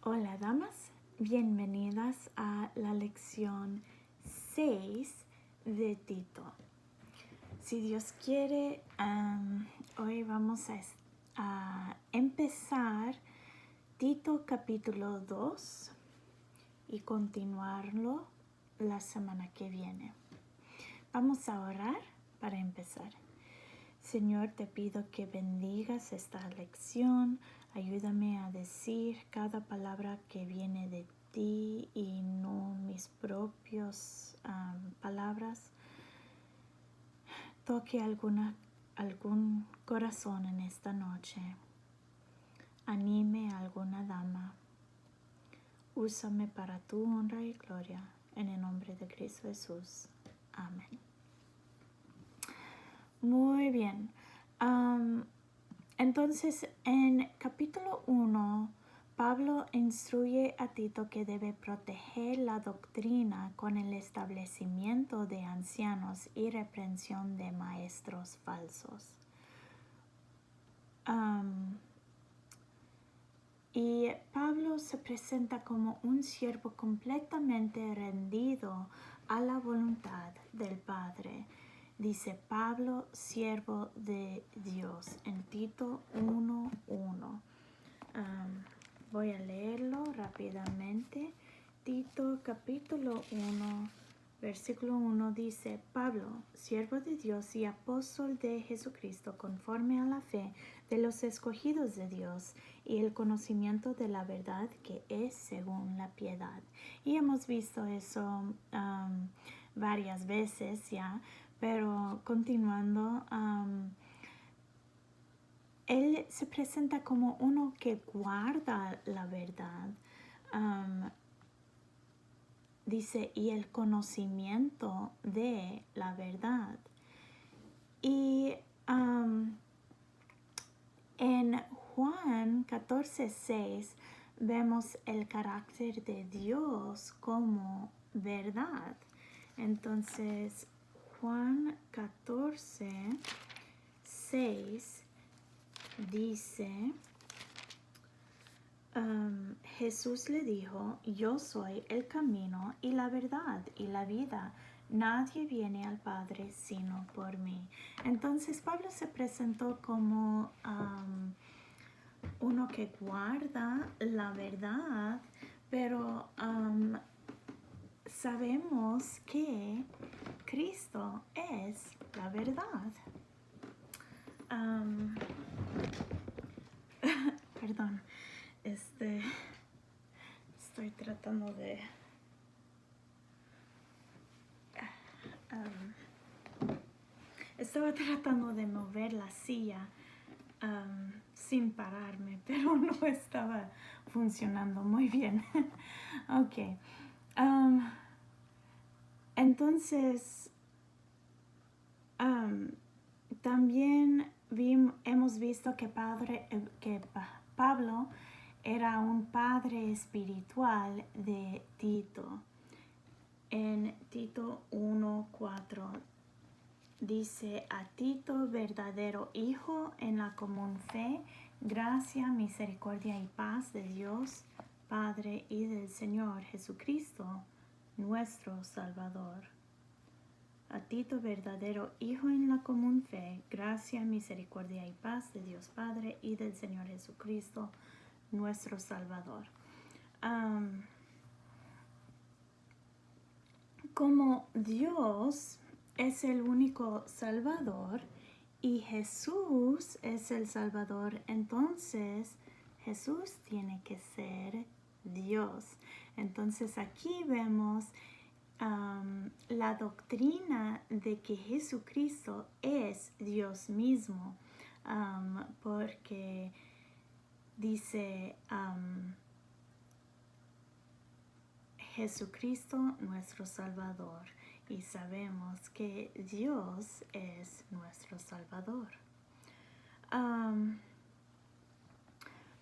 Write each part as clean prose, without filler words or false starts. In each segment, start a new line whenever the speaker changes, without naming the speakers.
Hola damas, bienvenidas a la lección 6 de Tito. Si Dios quiere, hoy vamos a empezar Tito capítulo 2 y continuarlo la semana que viene. Vamos a orar para empezar. Señor, te pido que bendigas esta lección. Ayúdame a decir cada palabra que viene de ti y no mis propias palabras. Toque algún corazón en esta noche. Anime a alguna dama. Úsame para tu honra y gloria. En el nombre de Cristo Jesús. Amén. Muy bien. Entonces, en capítulo 1, Pablo instruye a Tito que debe proteger la doctrina con el establecimiento de ancianos y reprensión de maestros falsos. Y Pablo se presenta como un siervo completamente rendido a la voluntad del Padre. Dice Pablo, siervo de Dios, en Tito 1:1. Voy a leerlo rápidamente. Tito capítulo 1, versículo 1 dice: Pablo, siervo de Dios y apóstol de Jesucristo, conforme a la fe de los escogidos de Dios y el conocimiento de la verdad que es según la piedad. Y hemos visto eso varias veces ya. Pero continuando, él se presenta como uno que guarda la verdad. Dice, y el conocimiento de la verdad. Y en Juan 14:6 vemos el carácter de Dios como verdad. Entonces, Juan 14:6 dice, Jesús le dijo, yo soy el camino y la verdad y la vida. Nadie viene al Padre sino por mí. Entonces Pablo se presentó como uno que guarda la verdad, pero sabemos que Cristo es la verdad. Perdón, estoy tratando de estaba tratando de mover la silla sin pararme, pero no estaba funcionando muy bien. Ok. Entonces, también hemos visto que Pablo era un padre espiritual de Tito. En Tito 1:4 dice, a Tito, verdadero hijo en la común fe, gracia, misericordia y paz de Dios Padre y del Señor Jesucristo, nuestro Salvador. A Tito, verdadero hijo en la común fe, gracia, misericordia y paz de Dios Padre y del Señor Jesucristo, nuestro Salvador. Como Dios es el único Salvador y Jesús es el Salvador, entonces Jesús tiene que ser Dios. Entonces aquí vemos la doctrina de que Jesucristo es Dios mismo, porque dice Jesucristo nuestro Salvador, y sabemos que Dios es nuestro Salvador.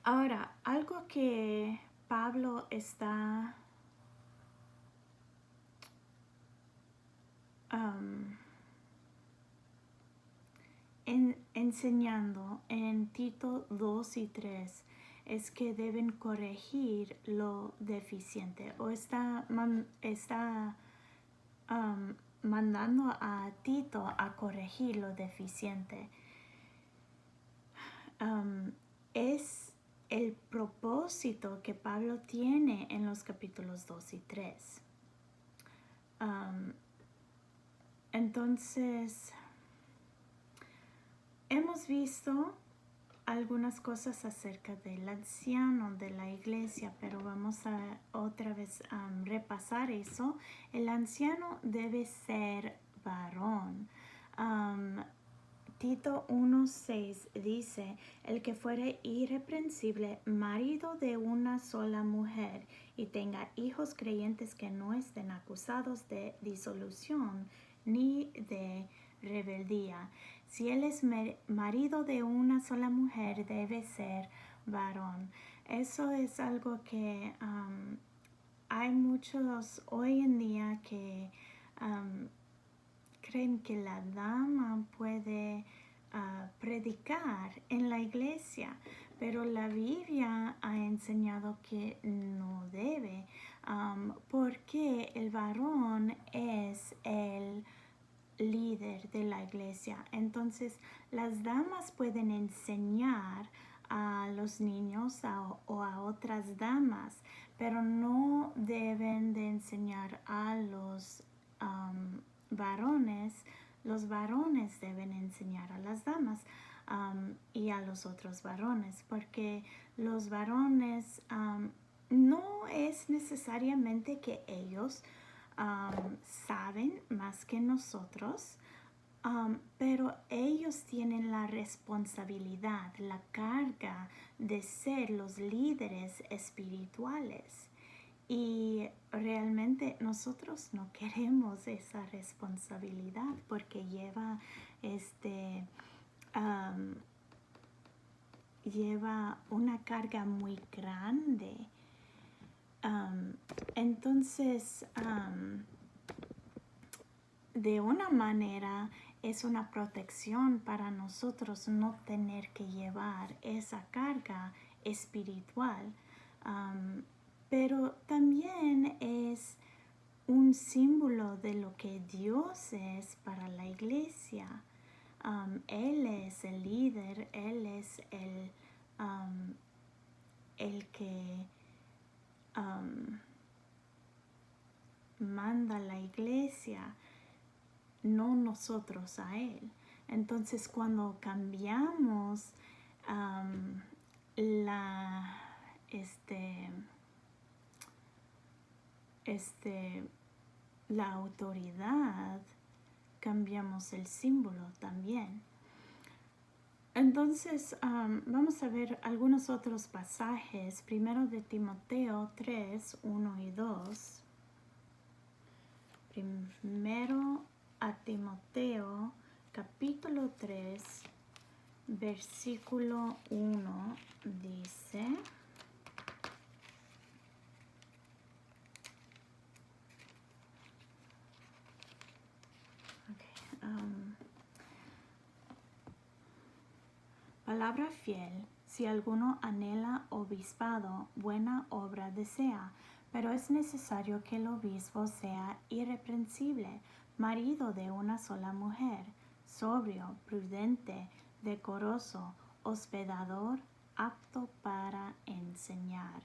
Ahora, algo que Pablo está enseñando en Tito 2 y 3 es que deben corregir lo deficiente o está mandando a Tito a corregir lo deficiente. Es el propósito que Pablo tiene en los capítulos 2 y 3. Entonces, hemos visto algunas cosas acerca del anciano de la iglesia, pero vamos a otra vez repasar eso. El anciano debe ser varón. Tito 1:6 dice, el que fuere irreprensible, marido de una sola mujer, y tenga hijos creyentes que no estén acusados de disolución ni de rebeldía. Si él es marido de una sola mujer, debe ser varón. Eso es algo que hay muchos hoy en día que creen que la dama puede predicar en la iglesia, pero la Biblia ha enseñado que no debe, porque el varón es el líder de la iglesia. Entonces, las damas pueden enseñar a los niños o a otras damas, pero no deben de enseñar a los varones. Los varones deben enseñar a las damas y a los otros varones, porque los varones no es necesariamente que ellos saben más que nosotros, pero ellos tienen la responsabilidad, la carga de ser los líderes espirituales. Y realmente nosotros no queremos esa responsabilidad porque lleva una carga muy grande. Entonces, de una manera es una protección para nosotros no tener que llevar esa carga espiritual. Pero también es un símbolo de lo que Dios es para la iglesia. Él es el líder, Él es el que manda la iglesia, no nosotros a Él. Entonces, cuando cambiamos la autoridad, cambiamos el símbolo también. Entonces, vamos a ver algunos otros pasajes. Primero de Timoteo 3, 1 y 2. Primero a Timoteo, capítulo 3, versículo 1, dice... palabra fiel, si alguno anhela obispado, buena obra desea, pero es necesario que el obispo sea irreprensible, marido de una sola mujer, sobrio, prudente, decoroso, hospedador, apto para enseñar.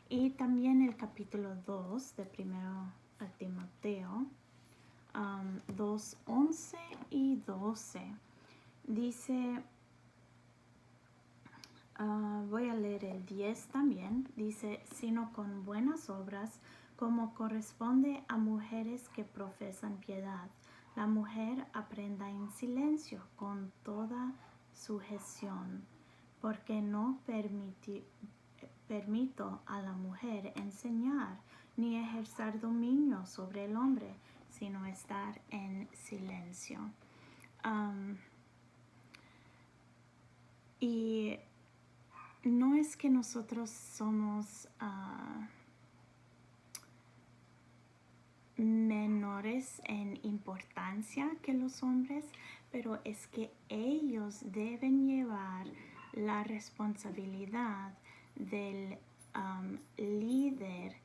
Y también el capítulo 2 de primero a Timoteo, 2, 11 y 12, dice... voy a leer el 10 también. Dice, sino con buenas obras, como corresponde a mujeres que profesan piedad. La mujer aprenda en silencio, con toda sujeción, porque no permito a la mujer enseñar, ni ejercer dominio sobre el hombre, sino estar en silencio. Y no es que nosotros somos menores en importancia que los hombres, pero es que ellos deben llevar la responsabilidad del líder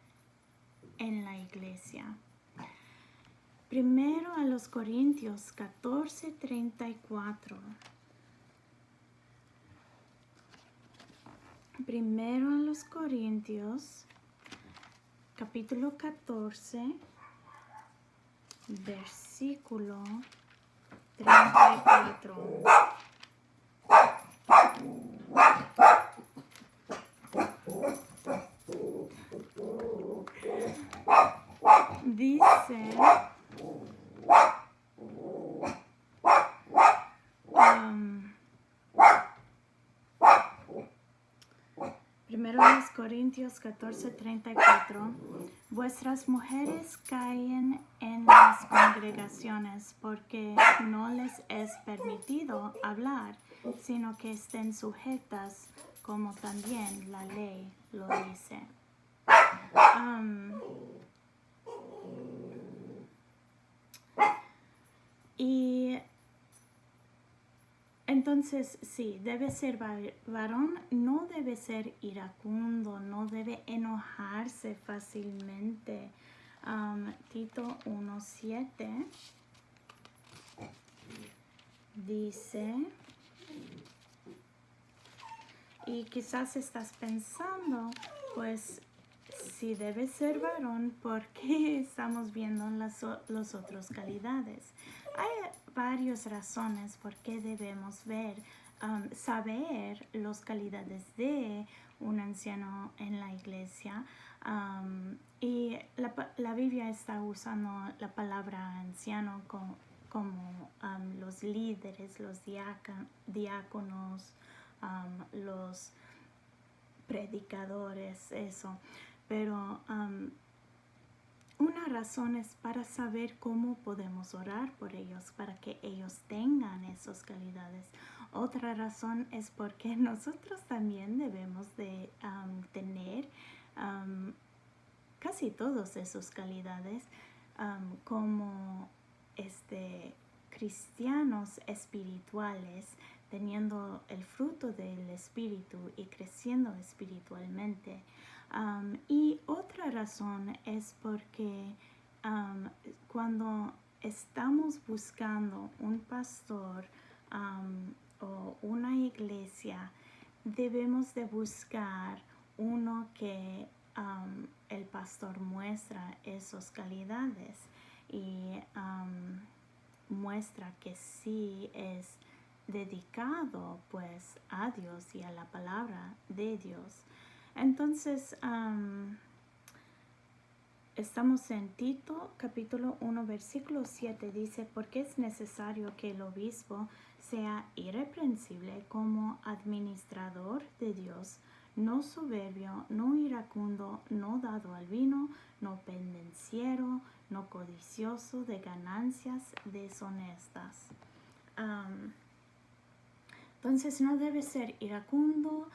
en la iglesia. Primero a los Corintios 14:34. Primero a los Corintios, capítulo 14, versículo 34. Dice, primero los Corintios 14:34, vuestras mujeres caen en las congregaciones porque no les es permitido hablar, sino que estén sujetas como también la ley lo dice. Y entonces, sí, debe ser varón, no debe ser iracundo, no debe enojarse fácilmente. Tito 1:7 dice, y quizás estás pensando, pues, si debe ser varón, ¿por qué estamos viendo las otras calidades? Hay varias razones por qué debemos saber las calidades de un anciano en la iglesia. Y la Biblia está usando la palabra anciano como los líderes, los diáconos, los predicadores, eso. Pero una razón es para saber cómo podemos orar por ellos, para que ellos tengan esas calidades. Otra razón es porque nosotros también debemos de tener casi todas esas calidades como cristianos espirituales, teniendo el fruto del espíritu y creciendo espiritualmente. Y otra razón es porque cuando estamos buscando un pastor o una iglesia, debemos de buscar uno que el pastor muestra esas calidades y muestra que sí es dedicado pues a Dios y a la palabra de Dios. Entonces, estamos en Tito, capítulo 1, versículo 7, dice, porque es necesario que el obispo sea irreprensible como administrador de Dios, no soberbio, no iracundo, no dado al vino, no pendenciero, no codicioso de ganancias deshonestas. Entonces no debe ser iracundo,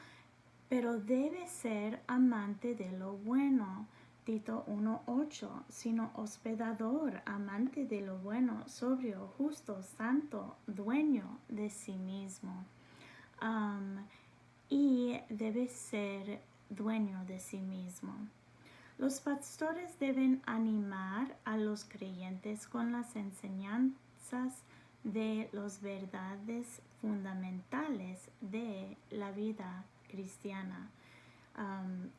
pero debe ser amante de lo bueno. Tito 1:8, sino hospedador, amante de lo bueno, sobrio, justo, santo, dueño de sí mismo. Y debe ser dueño de sí mismo. Los pastores deben animar a los creyentes con las enseñanzas de las verdades fundamentales de la vida cristiana.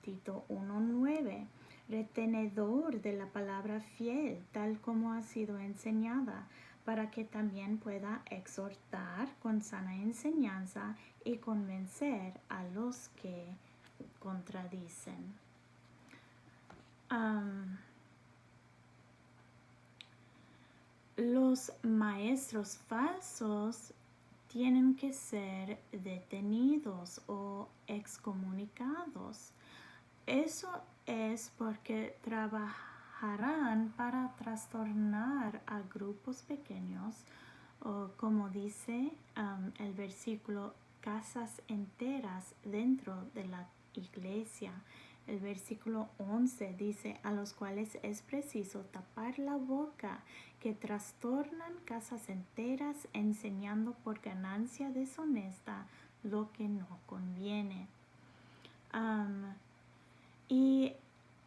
Tito 1:9, retenedor de la palabra fiel, tal como ha sido enseñada, para que también pueda exhortar con sana enseñanza y convencer a los que contradicen. Los maestros falsos tienen que ser detenidos o excomunicados. Eso es porque trabajarán para trastornar a grupos pequeños o, como dice el versículo, casas enteras dentro de la iglesia. El versículo 11 dice, a los cuales es preciso tapar la boca, que trastornan casas enteras enseñando por ganancia deshonesta lo que no conviene. Y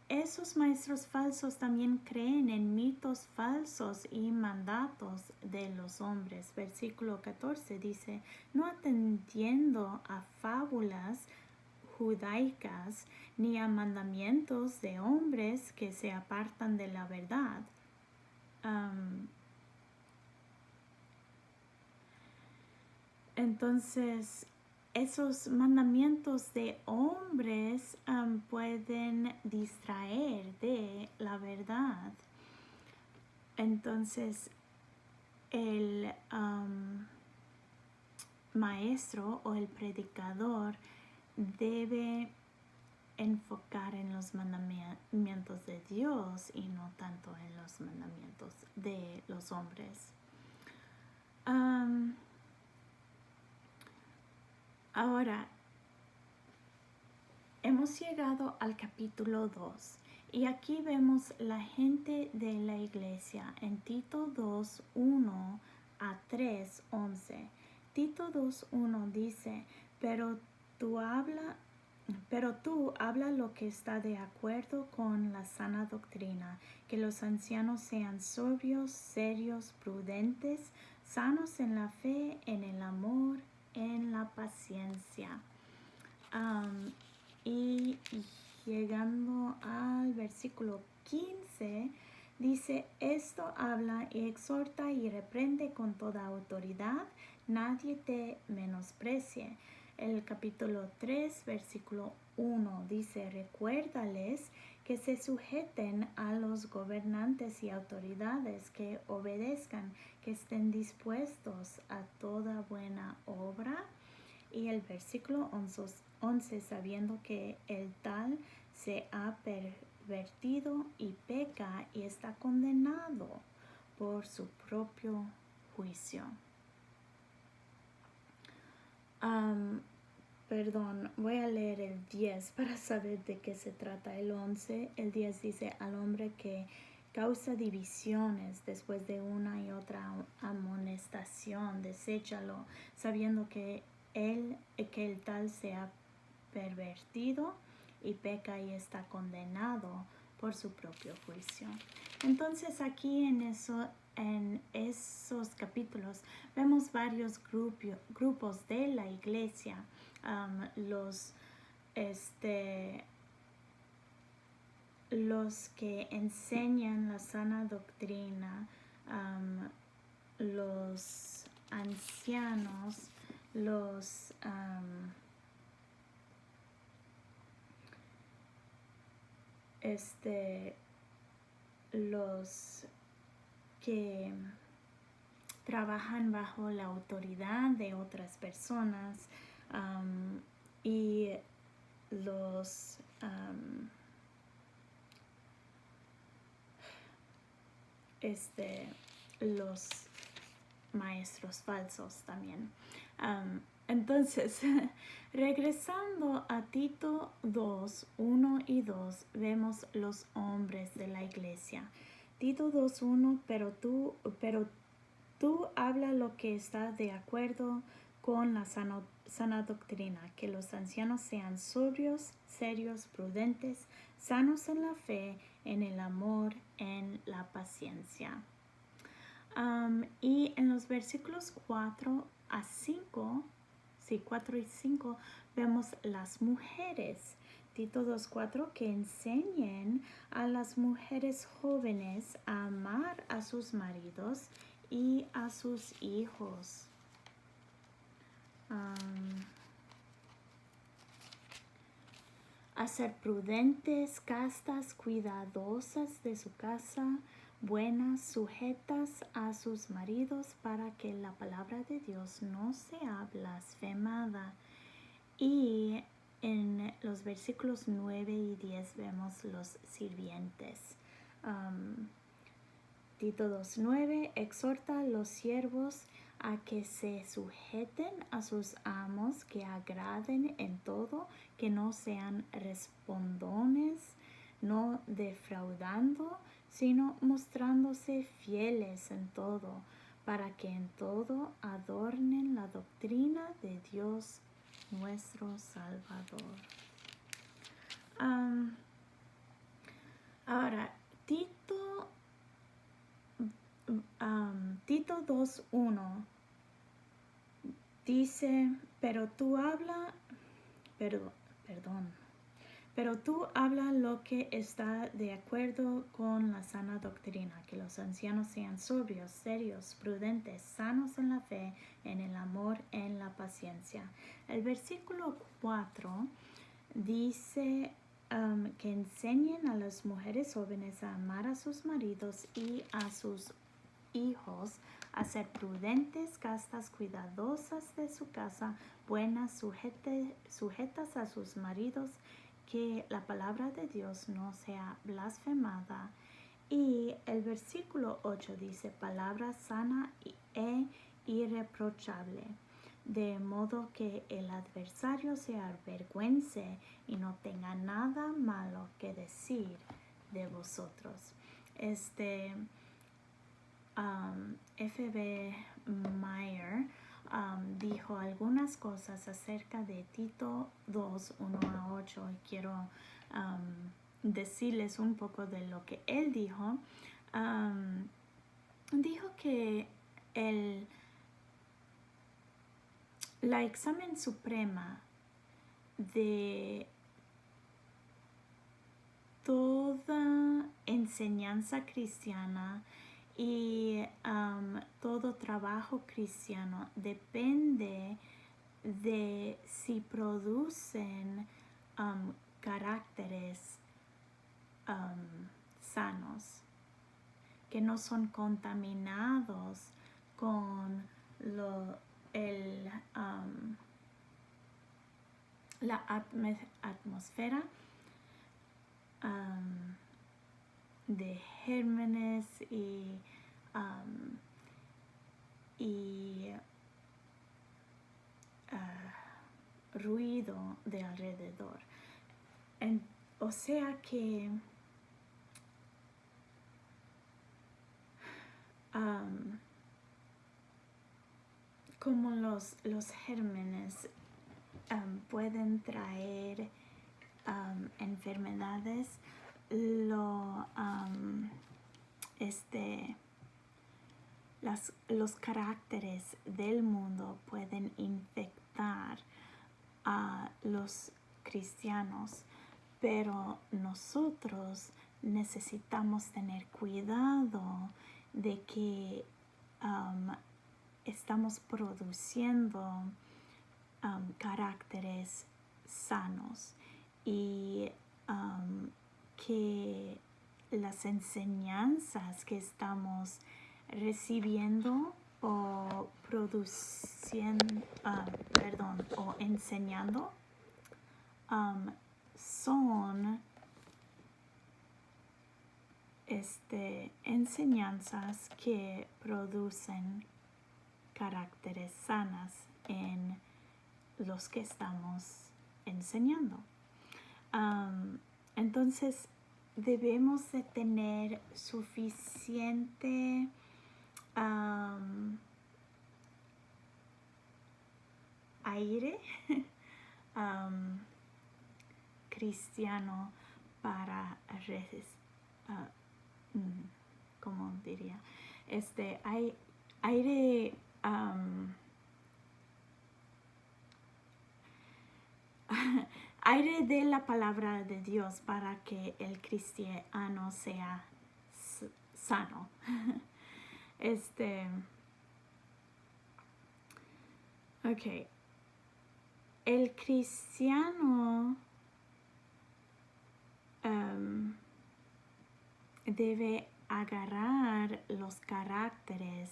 esos maestros falsos también creen en mitos falsos y mandatos de los hombres. Versículo 14 dice, no atendiendo a fábulas judaicas ni a mandamientos de hombres que se apartan de la verdad. Entonces, esos mandamientos de hombres pueden distraer de la verdad. Entonces, el maestro o el predicador debe enfocar en los mandamientos de Dios y no tanto en los mandamientos de los hombres. Ahora, hemos llegado al capítulo 2 y aquí vemos la gente de la iglesia en Tito 2, 1 a 3, 11. Tito 2, 1 dice, pero tú habla lo que está de acuerdo con la sana doctrina, que los ancianos sean sobrios, serios, prudentes, sanos en la fe, en el amor, en la paciencia. Y llegando al versículo 15, dice, esto habla y exhorta y reprende con toda autoridad, nadie te menosprecie. El capítulo 3, versículo 1 dice, recuérdales que se sujeten a los gobernantes y autoridades, que obedezcan, que estén dispuestos a toda buena obra. Y el versículo 11, sabiendo que el tal se ha pervertido y peca y está condenado por su propio juicio. Voy a leer el 10 para saber de qué se trata. El 11, el 10 dice, al hombre que causa divisiones después de una y otra amonestación, deséchalo, sabiendo que el tal se ha pervertido y peca y está condenado por su propio juicio. Entonces aquí en esos capítulos vemos varios grupos de la iglesia, los que enseñan la sana doctrina, los ancianos, los que trabajan bajo la autoridad de otras personas, y los maestros falsos también. Entonces, regresando a Tito 2, 1 y 2, vemos los hombres de la iglesia. Tito 2, 1, pero tú habla lo que está de acuerdo con la sana doctrina, que los ancianos sean sobrios, serios, prudentes, sanos en la fe, en el amor, en la paciencia. Y en los versículos 4 a 5, 4 y 5, vemos las mujeres. Tito 2:4, que enseñen a las mujeres jóvenes a amar a sus maridos y a sus hijos. A ser prudentes, castas, cuidadosas de su casa, buenas, sujetas a sus maridos, para que la palabra de Dios no sea blasfemada. Y en los versículos 9 y 10 vemos los sirvientes. Tito 2:9, exhorta a los siervos a que se sujeten a sus amos, que agraden en todo, que no sean respondones, no defraudando, sino mostrándose fieles en todo, para que en todo adornen la doctrina de Dios nuestro Salvador. Ahora, Tito 2:1 dice, pero tú habla lo que está de acuerdo con la sana doctrina, que los ancianos sean sobrios, serios, prudentes, sanos en la fe, en el amor, en la paciencia. El versículo 4 dice que enseñen a las mujeres jóvenes a amar a sus maridos y a sus hijos, a ser prudentes, castas, cuidadosas de su casa, buenas, sujetas a sus maridos, que la palabra de Dios no sea blasfemada. Y el versículo 8 dice, palabra sana e irreprochable, de modo que el adversario se avergüence y no tenga nada malo que decir de vosotros. F.B. Meyer dijo algunas cosas acerca de Tito 2:1-8 y quiero decirles un poco de lo que él dijo. Dijo que la examen suprema de toda enseñanza cristiana y todo trabajo cristiano depende de si producen caracteres sanos, que no son contaminados con la atmósfera de gérmenes y ruido de alrededor. O sea que como los gérmenes pueden traer enfermedades, los caracteres del mundo pueden infectar a los cristianos, pero nosotros necesitamos tener cuidado de que estamos produciendo caracteres sanos y que las enseñanzas que estamos recibiendo o o enseñando son enseñanzas que producen caracteres sanas en los que estamos enseñando. Entonces debemos de tener suficiente aire cristiano para ¿cómo diría? Hay aire aire de la palabra de Dios para que el cristiano sea sano. Okay. El cristiano debe agarrar los caracteres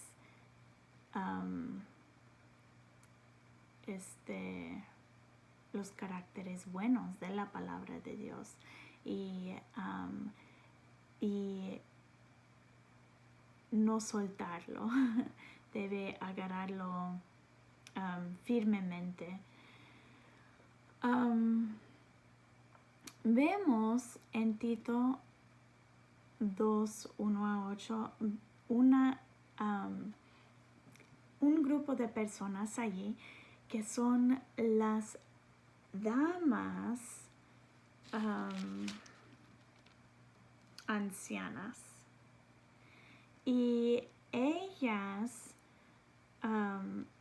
los caracteres buenos de la palabra de Dios y no soltarlo. Debe agarrarlo firmemente. Vemos en Tito 2:1-8 un grupo de personas allí que son las damas ancianas. Y ellas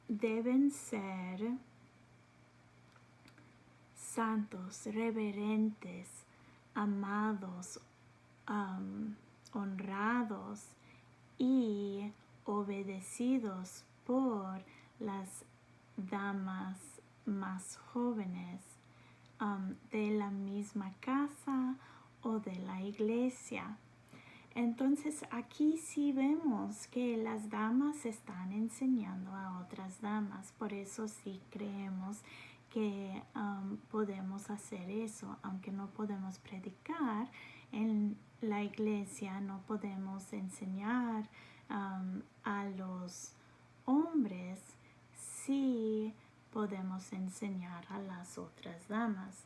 deben ser santos, reverentes, amados, honrados y obedecidos por las damas más jóvenes de la misma casa o de la iglesia. Entonces aquí sí vemos que las damas están enseñando a otras damas, por eso sí creemos que podemos hacer eso, aunque no podemos predicar en la iglesia, no podemos enseñar a los hombres, sí podemos enseñar a las otras damas.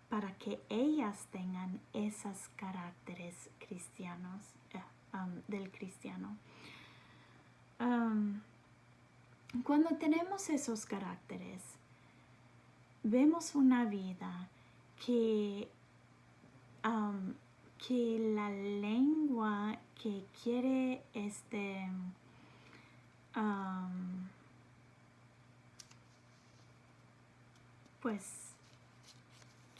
Para que ellas tengan esos caracteres cristianos, del cristiano. Cuando tenemos esos caracteres, vemos una vida que la lengua que quiere pues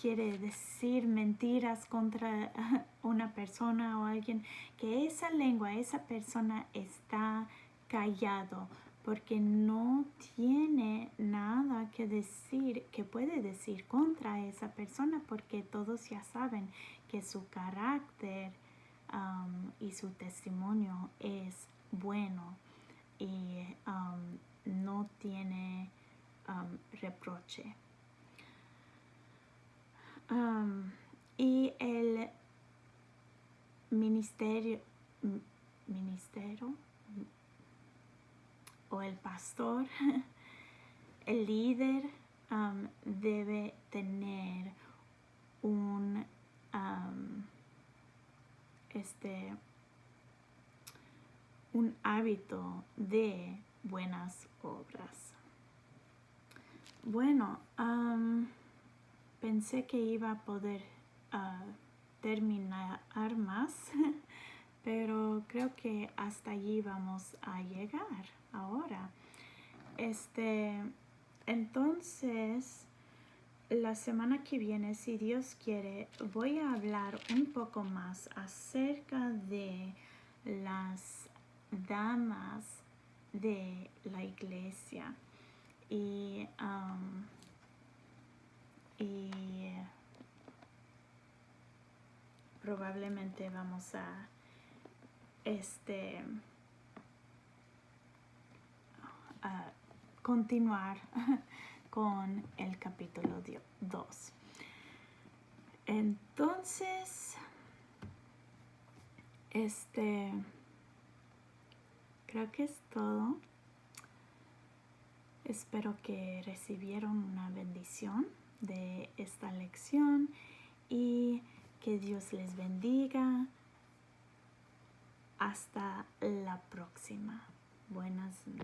quiere decir mentiras contra una persona o alguien, que esa lengua, esa persona está callado porque no tiene nada que decir, que puede decir contra esa persona, porque todos ya saben que su carácter y su testimonio es bueno y no tiene reproche. Y el ministerio o el pastor, el líder debe tener un hábito de buenas obras. Bueno, pensé que iba a poder terminar más, pero creo que hasta allí vamos a llegar ahora. Entonces, la semana que viene, si Dios quiere, voy a hablar un poco más acerca de las damas de la iglesia y probablemente vamos a continuar con el capítulo 2. Entonces, creo que es todo. Espero que recibieron una bendición de esta lección y que Dios les bendiga. Hasta la próxima. Buenas noches.